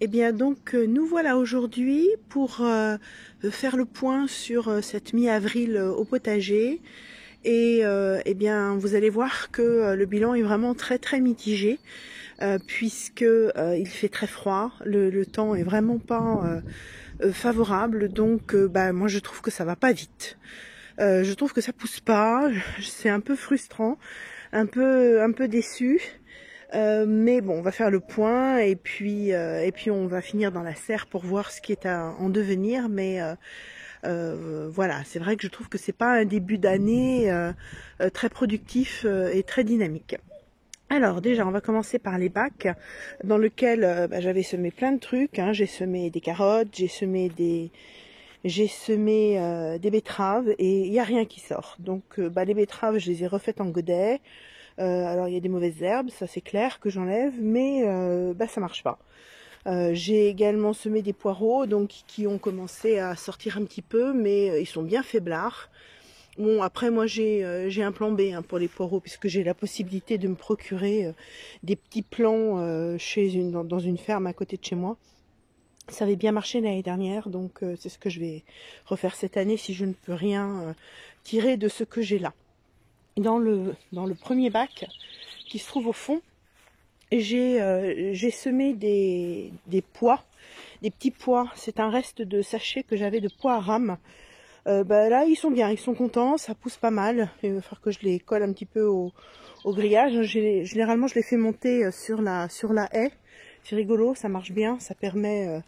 Eh bien donc nous voilà aujourd'hui pour faire le point sur cette mi-avril au potager et eh bien vous allez voir que le bilan est vraiment très mitigé puisque il fait très froid, le temps est vraiment pas favorable, donc bah, moi je trouve que ça va pas vite. Je trouve que ça pousse pas, c'est un peu frustrant, un peu déçu. Mais bon, on va faire le point et puis on va finir dans la serre pour voir ce qui est en devenir. Mais voilà, c'est vrai que je trouve que c'est pas un début d'année très productif et très dynamique. Alors déjà, on va commencer par les bacs dans lesquels bah, j'avais semé plein de trucs. Hein. J'ai semé des carottes, j'ai semé des betteraves et il n'y a rien qui sort. Donc bah, les betteraves, je les ai refaites en godet. Alors il y a des mauvaises herbes, ça c'est clair que j'enlève, mais bah, ça marche pas. J'ai également semé des poireaux, donc qui ont commencé à sortir un petit peu, mais ils sont bien faiblards. Bon, après moi j'ai un plan B hein, pour les poireaux, puisque j'ai la possibilité de me procurer des petits plants dans une ferme à côté de chez moi. Ça avait bien marché l'année dernière, donc c'est ce que je vais refaire cette année si je ne peux rien tirer de ce que j'ai là. Dans le premier bac qui se trouve au fond, j'ai semé des pois, des petits pois. C'est un reste de sachet que j'avais de pois à rame. Bah là, ils sont bien, ils sont contents, ça pousse pas mal. Il va falloir que je les colle un petit peu au grillage. Généralement, je les fais monter sur la haie. C'est rigolo, ça marche bien, ça permet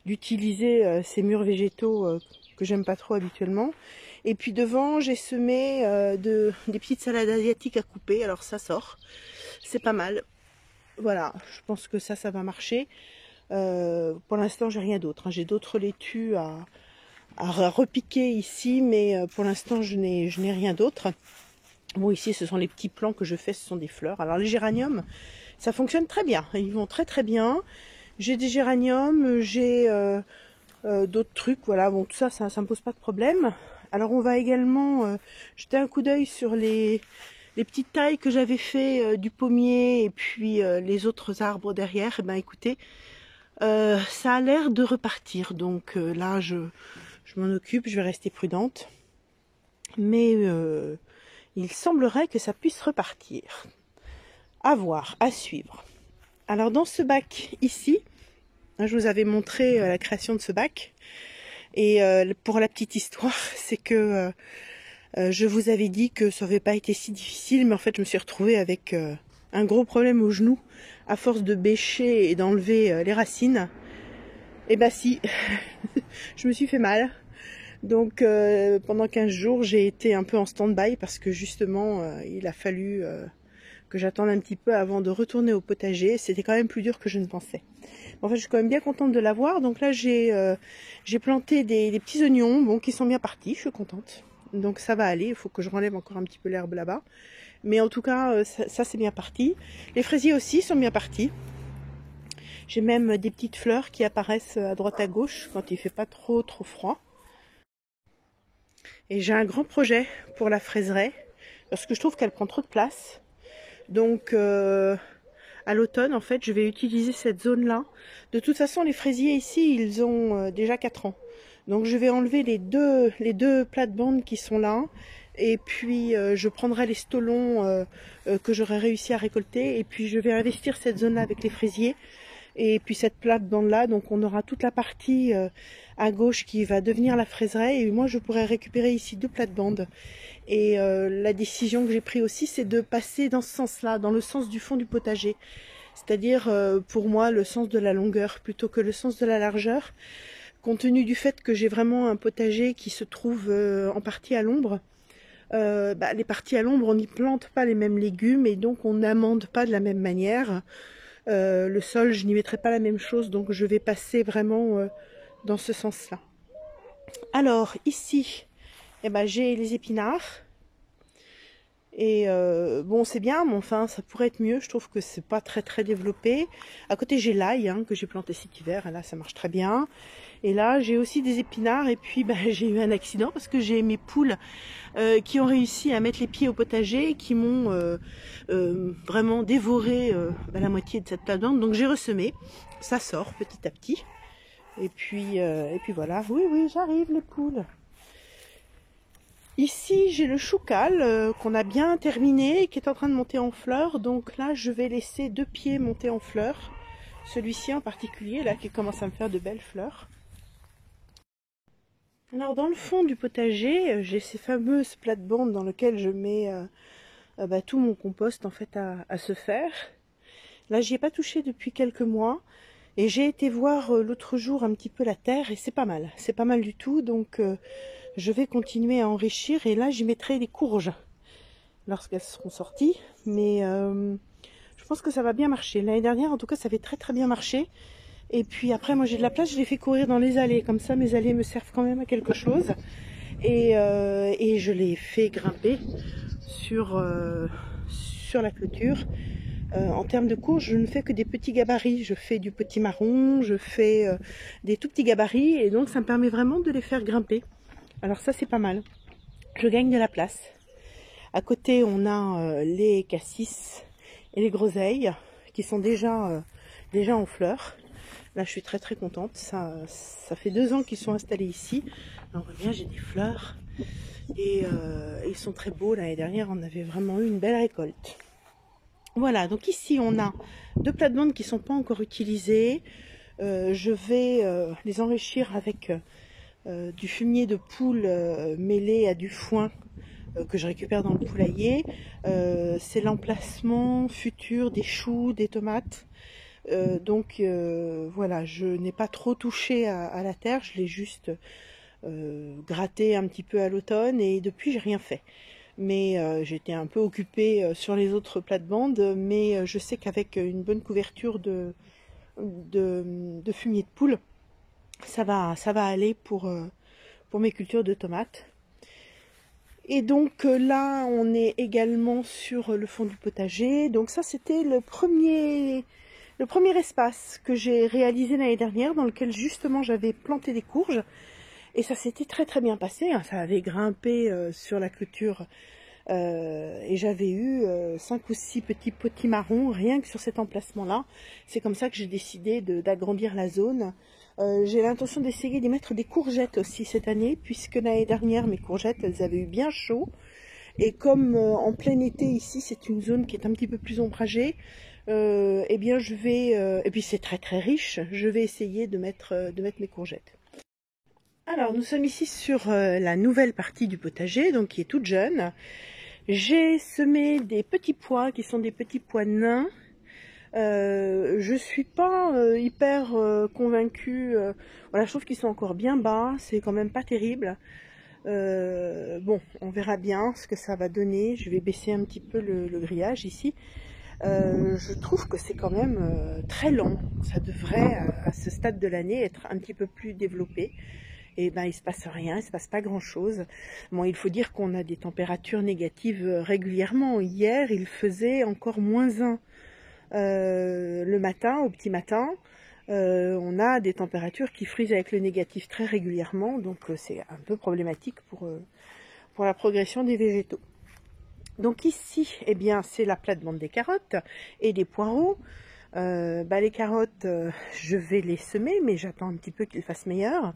d'utiliser ces murs végétaux que j'aime pas trop habituellement. Et puis devant, j'ai semé des petites salades asiatiques à couper. Alors ça sort, c'est pas mal. Voilà, je pense que ça va marcher. Pour l'instant, j'ai rien d'autre. Hein. J'ai d'autres laitues à repiquer ici, mais pour l'instant, je n'ai rien d'autre. Bon, ici, ce sont les petits plants que je fais, ce sont des fleurs. Alors les géraniums, ça fonctionne très bien. Ils vont très bien. J'ai des géraniums, j'ai d'autres trucs. Voilà, bon, tout ça, ça me pose pas de problème. Alors on va également jeter un coup d'œil sur les petites tailles que j'avais fait du pommier et puis les autres arbres derrière. Et ben écoutez, ça a l'air de repartir. Donc là, je m'en occupe, je vais rester prudente. Mais il semblerait que ça puisse repartir. À voir, à suivre. Alors dans ce bac ici, je vous avais montré la création de ce bac. Et pour la petite histoire, c'est que je vous avais dit que ça n'avait pas été si difficile, mais en fait je me suis retrouvée avec un gros problème au genou à force de bêcher et d'enlever les racines. Et bah si, je me suis fait mal. Donc pendant 15 jours, j'ai été un peu en stand-by parce que justement, il a fallu que j'attende un petit peu avant de retourner au potager. C'était quand même plus dur que je ne pensais. En fait, je suis quand même bien contente de l'avoir. Donc là, j'ai planté des petits oignons, bon, qui sont bien partis. Je suis contente. Donc ça va aller. Il faut que je renlève encore un petit peu l'herbe là-bas. Mais en tout cas, ça c'est bien parti. Les fraisiers aussi sont bien partis. J'ai même des petites fleurs qui apparaissent à droite à gauche quand il fait pas trop froid. Et j'ai un grand projet pour la fraiseraie parce que je trouve qu'elle prend trop de place. Donc à l'automne, en fait, je vais utiliser cette zone-là. De toute façon, les fraisiers ici, ils ont déjà 4 ans. Donc je vais enlever les deux plates-bandes qui sont là. Et puis je prendrai les stolons que j'aurai réussi à récolter. Et puis je vais investir cette zone-là avec les fraisiers. Et puis cette plate-bande-là, donc on aura toute la partie à gauche qui va devenir la fraiseraie. Et moi, je pourrais récupérer ici 2 plates-bandes. Et la décision que j'ai prise aussi, c'est de passer dans ce sens-là, dans le sens du fond du potager. C'est-à-dire, pour moi, le sens de la longueur plutôt que le sens de la largeur. Compte tenu du fait que j'ai vraiment un potager qui se trouve en partie à l'ombre, bah, les parties à l'ombre, on n'y plante pas les mêmes légumes et donc on n'amende pas de la même manière. Le sol, je n'y mettrai pas la même chose, donc je vais passer vraiment dans ce sens-là. Alors, ici, eh ben, j'ai les épinards. Et bon, c'est bien, mais enfin, ça pourrait être mieux. Je trouve que c'est pas très développé. À côté, j'ai l'ail hein, que j'ai planté cet hiver. Et là, ça marche très bien. Et là, j'ai aussi des épinards. Et puis, bah, j'ai eu un accident parce que j'ai mes poules qui ont réussi à mettre les pieds au potager et qui m'ont vraiment dévoré bah, la moitié de cette plate-bande. Donc, j'ai ressemé. Ça sort petit à petit. Et puis voilà. Oui, oui, j'arrive, les poules. Ici, j'ai le choucal qu'on a bien terminé, qui est en train de monter en fleurs. Donc là, je vais laisser 2 pieds monter en fleurs. Celui-ci en particulier, là, qui commence à me faire de belles fleurs. Alors, dans le fond du potager, j'ai ces fameuses plates-bandes dans lesquelles je mets bah, tout mon compost, en fait, à se faire. Là, j'y ai pas touché depuis quelques mois. Et j'ai été voir l'autre jour un petit peu la terre et c'est pas mal. C'est pas mal du tout, donc je vais continuer à enrichir. Et là, j'y mettrai des courges lorsqu'elles seront sorties. Mais je pense que ça va bien marcher. L'année dernière, en tout cas, ça avait très bien marché. Et puis après, moi j'ai de la place, je les fais courir dans les allées. Comme ça, mes allées me servent quand même à quelque chose. Et je les fais grimper sur la clôture. En termes de courges, je ne fais que des petits gabarits. Je fais du petit marron, je fais des tout petits gabarits. Et donc, ça me permet vraiment de les faire grimper. Alors ça, c'est pas mal. Je gagne de la place. À côté, on a les cassis et les groseilles qui sont déjà en fleurs. Là, je suis très contente. Ça fait 2 ans qu'ils sont installés ici. On voit bien, j'ai des fleurs. Et ils sont très beaux. L'année dernière, on avait vraiment eu une belle récolte. Voilà, donc ici on a 2 plates-bandes qui ne sont pas encore utilisées. Je vais les enrichir avec du fumier de poule mêlé à du foin que je récupère dans le poulailler. C'est l'emplacement futur des choux, des tomates. Donc voilà, je n'ai pas trop touché à la terre, je l'ai juste gratté un petit peu à l'automne et depuis j'ai rien fait. Mais j'étais un peu occupée sur les autres plates-bandes, mais je sais qu'avec une bonne couverture de fumier de poule, ça va aller pour mes cultures de tomates. Et donc là, on est également sur le fond du potager. Donc ça, c'était le premier espace que j'ai réalisé l'année dernière, dans lequel justement j'avais planté des courges. Et ça s'était très bien passé, hein. Ça avait grimpé sur la clôture et j'avais eu 5 ou 6 petits potimarrons rien que sur cet emplacement-là. C'est comme ça que j'ai décidé d'agrandir la zone. J'ai l'intention d'essayer d'y mettre des courgettes aussi cette année, puisque l'année dernière mes courgettes elles avaient eu bien chaud. Et comme en plein été ici c'est une zone qui est un petit peu plus ombragée, eh bien je vais, et puis c'est très riche, je vais essayer de mettre mes courgettes. Alors, nous sommes ici sur la nouvelle partie du potager, donc qui est toute jeune. J'ai semé des petits pois qui sont des petits pois nains. Je suis pas hyper convaincue. Voilà, je trouve qu'ils sont encore bien bas. C'est quand même pas terrible. Bon, on verra bien ce que ça va donner. Je vais baisser un petit peu le grillage ici. Je trouve que c'est quand même très lent. Ça devrait, à ce stade de l'année, être un petit peu plus développé. Et ben il se passe rien, il se passe pas grand chose. Bon, il faut dire qu'on a des températures négatives régulièrement. Hier, il faisait encore -1 le matin, au petit matin. On a des températures qui frisent avec le négatif très régulièrement, donc c'est un peu problématique pour la progression des végétaux. Donc ici, eh bien, c'est la plate-bande des carottes et des poireaux. Les carottes, je vais les semer, mais j'attends un petit peu qu'ils fassent meilleur.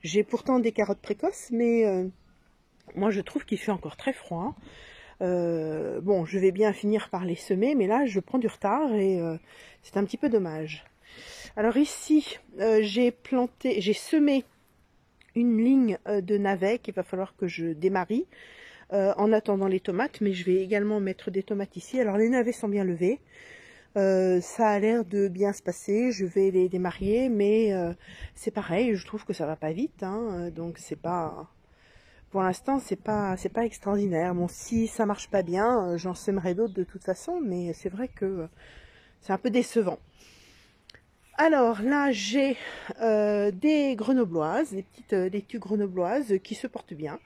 J'ai pourtant des carottes précoces, mais moi je trouve qu'il fait encore très froid. Bon, je vais bien finir par les semer, mais là je prends du retard et c'est un petit peu dommage. Alors ici, j'ai semé une ligne de navets qu'il va falloir que je démarie en attendant les tomates, mais je vais également mettre des tomates ici. Alors les navets sont bien levés. Ça a l'air de bien se passer, je vais les démarier, mais c'est pareil, je trouve que ça va pas vite, hein, donc c'est pas, pour l'instant c'est pas extraordinaire. Bon, si ça marche pas bien, j'en sèmerai d'autres de toute façon, mais c'est vrai que c'est un peu décevant. Alors là j'ai des grenobloises, des petites laitues grenobloises qui se portent bien.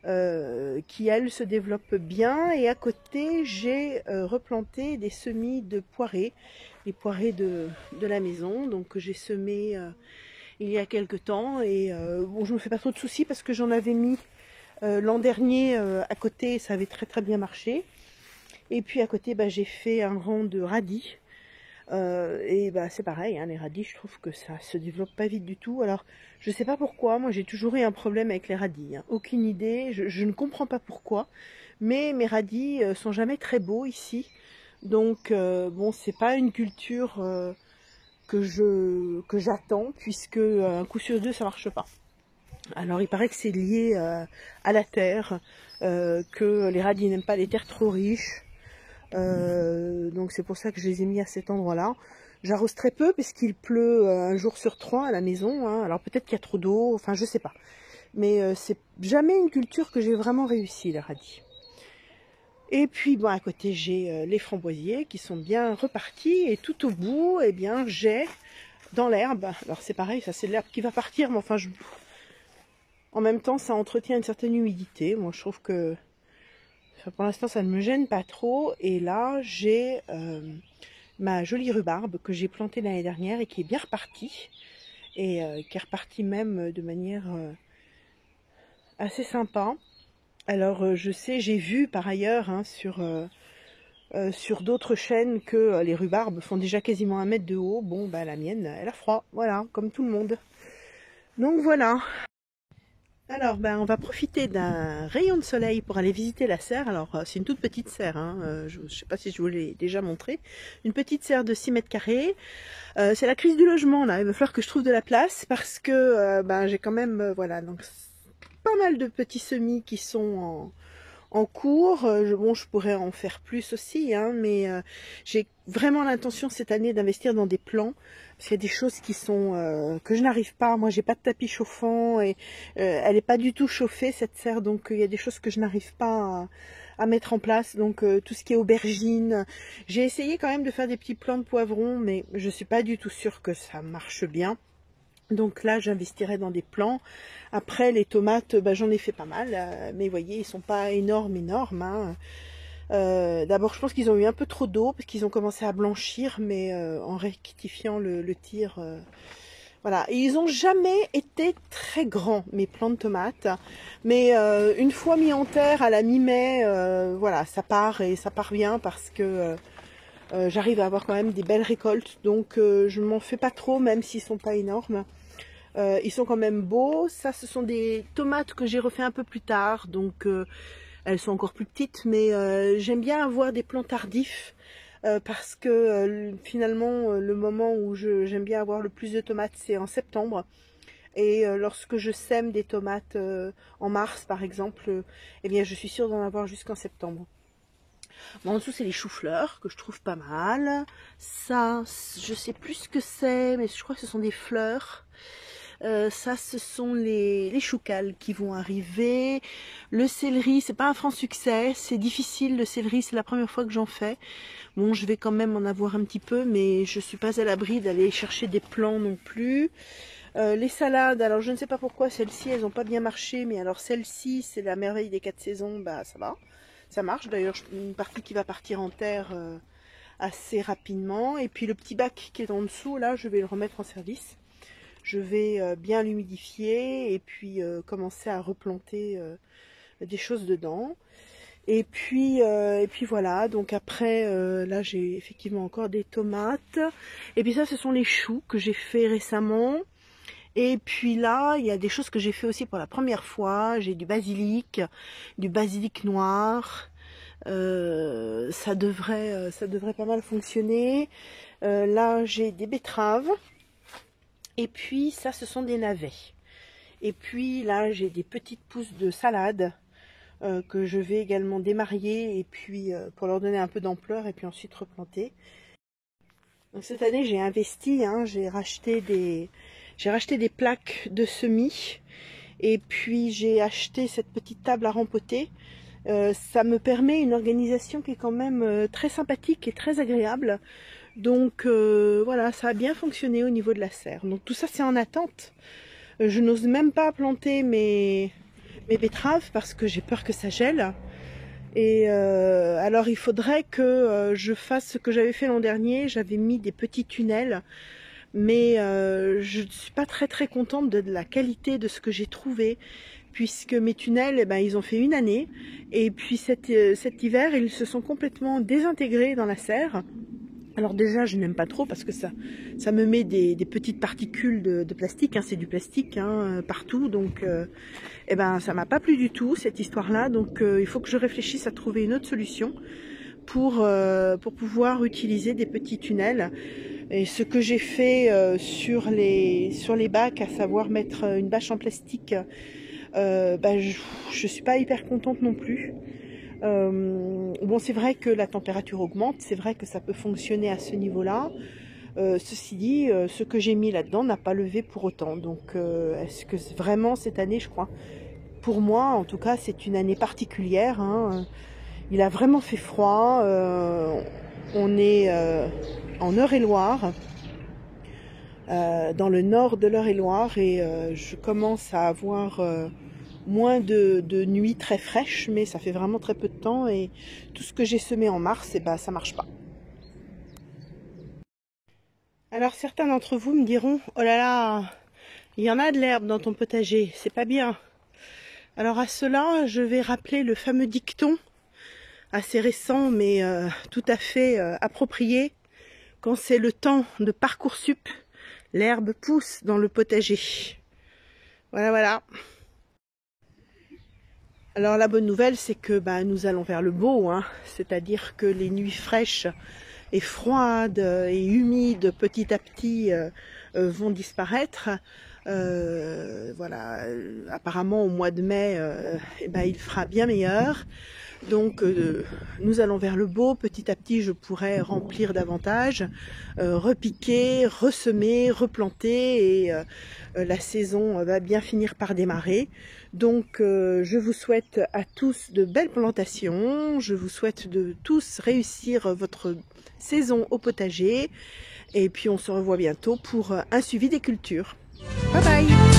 qui elle se développe bien. Et à côté j'ai replanté des semis de poirées, les poirées de la maison, donc que j'ai semé il y a quelque temps. Et bon, je me fais pas trop de soucis parce que j'en avais mis l'an dernier à côté, ça avait très très bien marché. Et puis à côté, bah, j'ai fait un rang de radis. Et bah, c'est pareil, hein, les radis, je trouve que ça se développe pas vite du tout. Alors, je sais pas pourquoi, moi j'ai toujours eu un problème avec les radis. Hein. Aucune idée, je ne comprends pas pourquoi. Mais mes radis sont jamais très beaux ici. Donc, bon, c'est pas une culture que j'attends, puisque un coup sur deux, ça marche pas. Alors il paraît que c'est lié à la terre, que les radis n'aiment pas les terres trop riches, donc c'est pour ça que je les ai mis à cet endroit-là. J'arrose très peu puisqu'il pleut un jour sur 3 à la maison, hein. Alors peut-être qu'il y a trop d'eau, enfin je sais pas. Mais c'est jamais une culture que j'ai vraiment réussi, les radis. Et puis bon, à côté j'ai les framboisiers qui sont bien repartis, et tout au bout, eh bien j'ai dans l'herbe, alors c'est pareil, ça c'est de l'herbe qui va partir, mais enfin en même temps, ça entretient une certaine humidité. Moi, je trouve que pour l'instant, ça ne me gêne pas trop. Et là, j'ai ma jolie rhubarbe que j'ai plantée l'année dernière et qui est bien repartie. Et qui est repartie même de manière assez sympa. Alors, je sais, j'ai vu par ailleurs hein, sur d'autres chaînes que les rhubarbes font déjà quasiment 1 mètre de haut. Bon, bah la mienne, elle a froid. Voilà, comme tout le monde. Donc voilà. Alors, ben, on va profiter d'un rayon de soleil pour aller visiter la serre. Alors, c'est une toute petite serre, hein. Je ne sais pas si je vous l'ai déjà montré. Une petite serre de 6 mètres carrés. C'est la crise du logement, là. Il va falloir que je trouve de la place parce que ben, j'ai quand même, voilà, donc pas mal de petits semis qui sont en cours. Bon, je pourrais en faire plus aussi, hein, mais j'ai vraiment l'intention cette année d'investir dans des plants. Parce qu'il y a des choses qui sont que je n'arrive pas. Moi, j'ai pas de tapis chauffant et elle n'est pas du tout chauffée cette serre, donc il y a des choses que je n'arrive pas à mettre en place. Donc tout ce qui est aubergine, j'ai essayé quand même de faire des petits plants de poivrons, mais je suis pas du tout sûre que ça marche bien. Donc là, j'investirai dans des plants. Après, les tomates, bah, j'en ai fait pas mal, mais vous voyez, ils sont pas énormes, hein. D'abord, je pense qu'ils ont eu un peu trop d'eau parce qu'ils ont commencé à blanchir, mais en rectifiant le tir, voilà. Et ils n'ont jamais été très grands, mes plants de tomates, mais une fois mis en terre à la mi-mai, voilà, ça part et ça part bien parce que j'arrive à avoir quand même des belles récoltes, donc je m'en fais pas trop, même s'ils sont pas énormes. Ils sont quand même beaux. Ça, ce sont des tomates que j'ai refait un peu plus tard, donc elles sont encore plus petites, mais j'aime bien avoir des plants tardifs parce que finalement le moment où j'aime bien avoir le plus de tomates, c'est en septembre. Et lorsque je sème des tomates en mars par exemple, eh bien je suis sûre d'en avoir jusqu'en septembre. Bon, en dessous c'est les choux-fleurs que je trouve pas mal. Ça, je sais plus ce que c'est, mais je crois que ce sont des fleurs. Ça, ce sont les choucals qui vont arriver. Le céleri, c'est pas un franc succès. C'est difficile, le céleri, c'est la première fois que j'en fais. Bon, je vais quand même en avoir un petit peu, mais je suis pas à l'abri d'aller chercher des plants non plus. Les salades, alors je ne sais pas pourquoi celles-ci, elles n'ont pas bien marché, mais alors celle-ci, c'est la merveille des 4 saisons, bah ça va. Ça marche, d'ailleurs, une partie qui va partir en terre assez rapidement. Et puis le petit bac qui est en dessous, là, je vais le remettre en service. Je vais bien l'humidifier et puis commencer à replanter des choses dedans. Et puis voilà, donc après, là j'ai effectivement encore des tomates. Et puis ça, ce sont les choux que j'ai fait récemment. Et puis là, il y a des choses que j'ai fait aussi pour la première fois. J'ai du basilic noir. Ça devrait pas mal fonctionner. Là, j'ai des betteraves. Et puis ça, ce sont des navets. Et puis là, j'ai des petites pousses de salade que je vais également démarier et puis pour leur donner un peu d'ampleur et puis ensuite replanter. Donc cette année, j'ai investi, hein, j'ai racheté des plaques de semis et puis j'ai acheté cette petite table à rempoter. Ça me permet une organisation qui est quand même très sympathique et très agréable. Donc voilà, ça a bien fonctionné au niveau de la serre. Donc tout ça, c'est en attente. Je n'ose même pas planter mes mes betteraves parce que j'ai peur que ça gèle. Et alors il faudrait que je fasse ce que j'avais fait l'an dernier. J'avais mis des petits tunnels, mais je ne suis pas très contente de la qualité de ce que j'ai trouvé, puisque mes tunnels, eh ben, ils ont fait une année, et puis cet hiver ils se sont complètement désintégrés dans la serre. Alors déjà je n'aime pas trop parce que ça me met des petites particules de plastique, hein, c'est du plastique hein, partout, donc eh ben, ça m'a pas plu du tout cette histoire-là, donc il faut que je réfléchisse à trouver une autre solution pour pouvoir utiliser des petits tunnels. Et ce que j'ai fait sur les bacs, à savoir mettre une bâche en plastique, bah, je suis pas hyper contente non plus. Bon, c'est vrai que la température augmente, c'est vrai que ça peut fonctionner à ce niveau-là. Ceci dit, ce que j'ai mis là-dedans n'a pas levé pour autant. Donc, est-ce que vraiment cette année, je crois, pour moi, en tout cas, c'est une année particulière, hein. Il a vraiment fait froid. On est en Eure-et-Loire, dans le nord de l'Eure-et-Loire, et je commence à avoir moins de nuits très fraîches, mais ça fait vraiment très peu de temps, et tout ce que j'ai semé en mars, et ben, ça marche pas. Alors certains d'entre vous me diront, oh là là, il y en a de l'herbe dans ton potager, c'est pas bien. Alors à cela, je vais rappeler le fameux dicton, assez récent mais tout à fait approprié. Quand c'est le temps de Parcoursup, l'herbe pousse dans le potager. Voilà. Alors la bonne nouvelle, c'est que bah, nous allons vers le beau, hein. C'est-à-dire que les nuits fraîches et froides et humides petit à petit vont disparaître. Voilà, apparemment au mois de mai, eh ben, il fera bien meilleur. Donc nous allons vers le beau, petit à petit je pourrai remplir davantage, repiquer, ressemer, replanter, et la saison va bien finir par démarrer. Donc je vous souhaite à tous de belles plantations, je vous souhaite de tous réussir votre saison au potager, et puis on se revoit bientôt pour un suivi des cultures. Bye bye!